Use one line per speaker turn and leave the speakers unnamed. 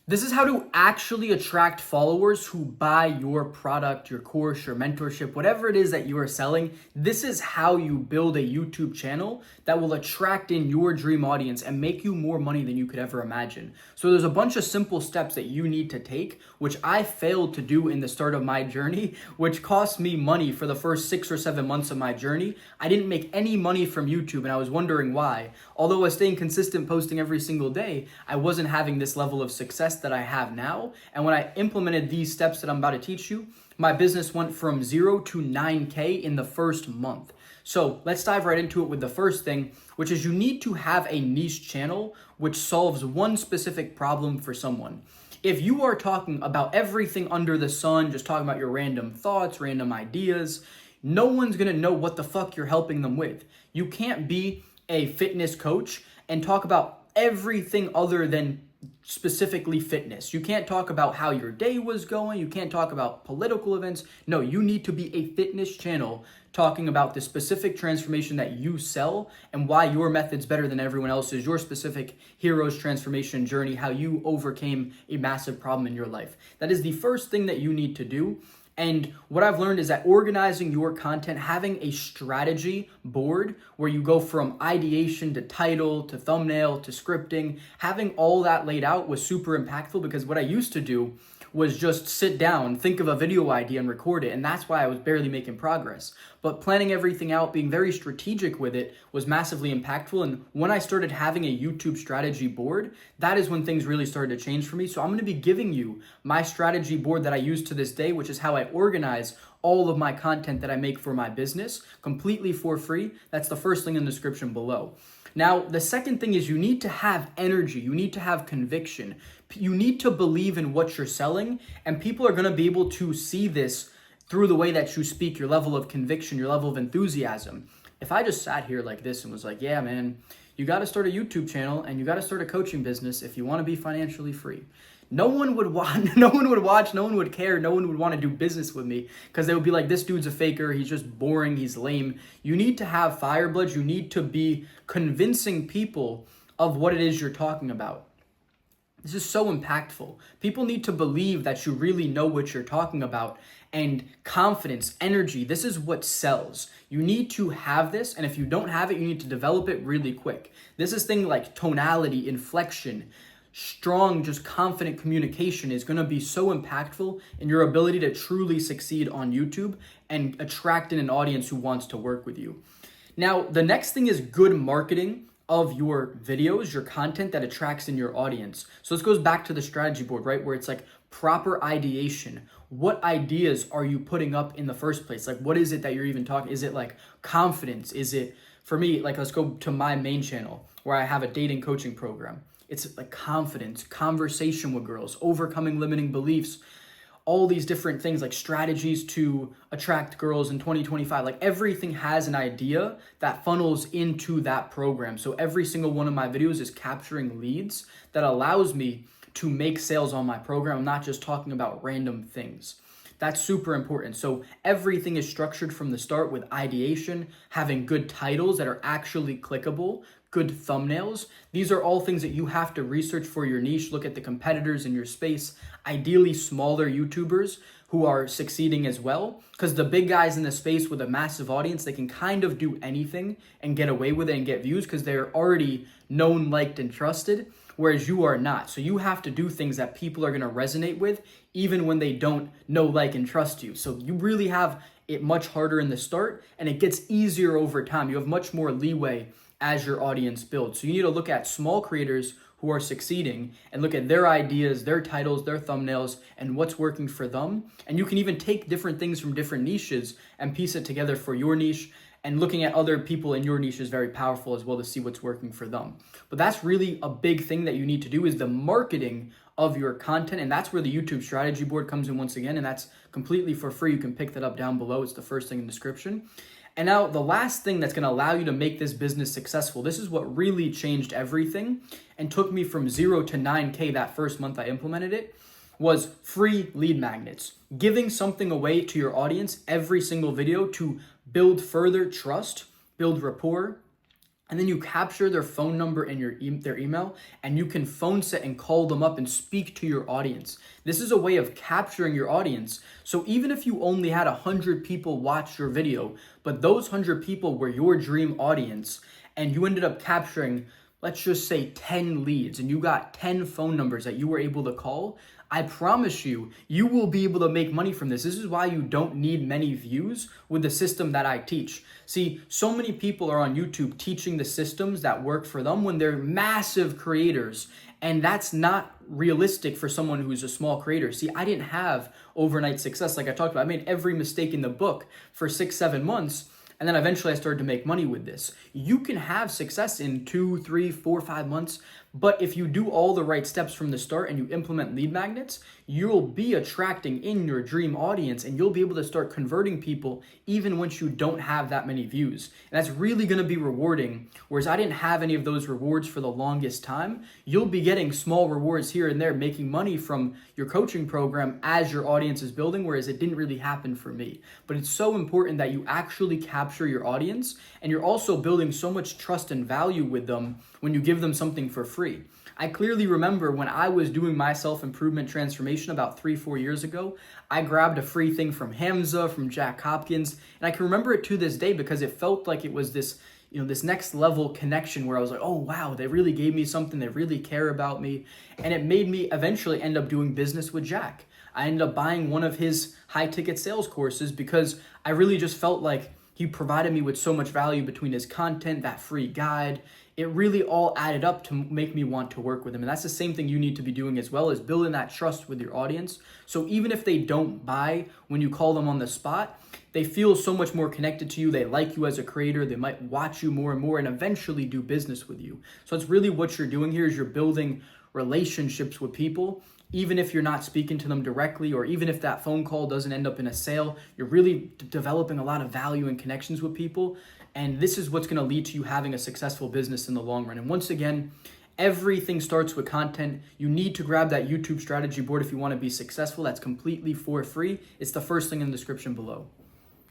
This is how to actually attract followers who buy your product, your course, your mentorship, whatever it is that you are selling. This is how you build a YouTube channel that will attract in your dream audience and make you more money than you could ever imagine. So there's a bunch of simple steps that you need to take, which I failed to do in the start of my journey, which cost me money for the first 6 or 7 months of my journey. I didn't make any money from YouTube and I was wondering why. Although I was staying consistent, posting every single day, I wasn't having this level of success that I have now. And when I implemented these steps that I'm about to teach you, my business went from 0 to 9K in the first month. So let's dive right into it with the first thing, which is you need to have a niche channel which solves one specific problem for someone. If you are talking about everything under the sun, just talking about your random thoughts, random ideas, no one's gonna know what the fuck you're helping them with. You can't be a fitness coach and talk about everything other than specifically fitness. You can't talk about how your day was going. You can't talk about political events. No, you need to be a fitness channel talking about the specific transformation that you sell and why your method's better than everyone else's, your specific hero's transformation journey, how you overcame a massive problem in your life. That is the first thing that you need to do. And what I've learned is that organizing your content, having a strategy board where you go from ideation to title to thumbnail to scripting, having all that laid out was super impactful, because what I used to do was just sit down, think of a video idea and record it. And that's why I was barely making progress. But planning everything out, being very strategic with it was massively impactful. And when I started having a YouTube strategy board, that is when things really started to change for me. So I'm gonna be giving you my strategy board that I use to this day, which is how I organize all of my content that I make for my business completely for free. That's the first link in the description below. Now, the second thing is you need to have energy. You need to have conviction. You need to believe in what you're selling, and people are going to be able to see this through the way that you speak, your level of conviction, your level of enthusiasm. If I just sat here like this and was like, yeah, man, you got to start a YouTube channel and you got to start a coaching business if you want to be financially free. No one would want, no one would watch, no one would care, no one would want to do business with me, because they would be like, this dude's a faker, he's just boring, he's lame. You need to have fireblood, you need to be convincing people of what it is you're talking about. This is so impactful. People need to believe that you really know what you're talking about, and confidence, energy, this is what sells. You need to have this, and if you don't have it, you need to develop it really quick. This is things like tonality, inflection, strong, just confident communication is going to be so impactful in your ability to truly succeed on YouTube and attract in an audience who wants to work with you. Now, the next thing is good marketing of your videos, your content that attracts in your audience. So this goes back to the strategy board, right? Where it's like proper ideation. What ideas are you putting up in the first place? Like, what is it that you're even talking? Is it like confidence? Is it, for me, like, let's go to my main channel where I have a dating coaching program. It's like confidence, conversation with girls, overcoming limiting beliefs, all these different things like strategies to attract girls in 2025. Like, everything has an idea that funnels into that program. So every single one of my videos is capturing leads that allows me to make sales on my program. I'm not just talking about random things. That's super important. So everything is structured from the start with ideation, having good titles that are actually clickable, good thumbnails. These are all things that you have to research for your niche. Look at the competitors in your space, ideally smaller YouTubers who are succeeding as well, because the big guys in the space with a massive audience, they can kind of do anything and get away with it and get views because they're already known, liked, and trusted, whereas you are not. So you have to do things that people are going to resonate with even when they don't know, like, and trust you. So you really have it much harder in the start, and it gets easier over time. You have much more leeway as your audience builds. So you need to look at small creators who are succeeding and look at their ideas, their titles, their thumbnails, and what's working for them. And you can even take different things from different niches and piece it together for your niche. And looking at other people in your niche is very powerful as well to see what's working for them. But that's really a big thing that you need to do, is the marketing of your content. And that's where the YouTube strategy board comes in once again. And that's completely for free. You can pick that up down below. It's the first thing in the description. And now the last thing that's going to allow you to make this business successful, this is what really changed everything and took me from 0 to 9K that first month I implemented it, was free lead magnets. Giving something away to your audience every single video to build further trust, build rapport, and then you capture their phone number and their email, and you can phone set and call them up and speak to your audience. This is a way of capturing your audience. So even if you only had 100 people watch your video, but those 100 people were your dream audience, and you ended up capturing, let's just say 10 leads, and you got 10 phone numbers that you were able to call, I promise you, you will be able to make money from this. This is why you don't need many views with the system that I teach. See, so many people are on YouTube teaching the systems that work for them when they're massive creators, and that's not realistic for someone who's a small creator. See, I didn't have overnight success like I talked about. I made every mistake in the book for 6-7 months, and then eventually I started to make money with this. You can have success in 2, 3, 4, 5 months, but if you do all the right steps from the start and you implement lead magnets, you'll be attracting in your dream audience, and you'll be able to start converting people even once you don't have that many views. And that's really gonna be rewarding. Whereas I didn't have any of those rewards for the longest time. You'll be getting small rewards here and there, making money from your coaching program as your audience is building, whereas it didn't really happen for me. But it's so important that you actually capture your audience, and you're also building so much trust and value with them when you give them something for free. I clearly remember when I was doing my self-improvement transformation about 3-4 years ago, I grabbed a free thing from Hamza, from Jack Hopkins, and I can remember it to this day because it felt like it was this, this next level connection where I was like, oh wow, they really gave me something, they really care about me, and it made me eventually end up doing business with Jack. I ended up buying one of his high-ticket sales courses because I really just felt like he provided me with so much value between his content, that free guide. It really all added up to make me want to work with him. And that's the same thing you need to be doing as well, is building that trust with your audience. So even if they don't buy when you call them on the spot, they feel so much more connected to you. They like you as a creator. They might watch you more and more and eventually do business with you. So it's really what you're doing here is you're building relationships with people. Even if you're not speaking to them directly, or even if that phone call doesn't end up in a sale, you're really developing a lot of value and connections with people. And this is what's going to lead to you having a successful business in the long run. And once again, everything starts with content. You need to grab that YouTube strategy board if you want to be successful. That's completely for free. It's the first thing in the description below.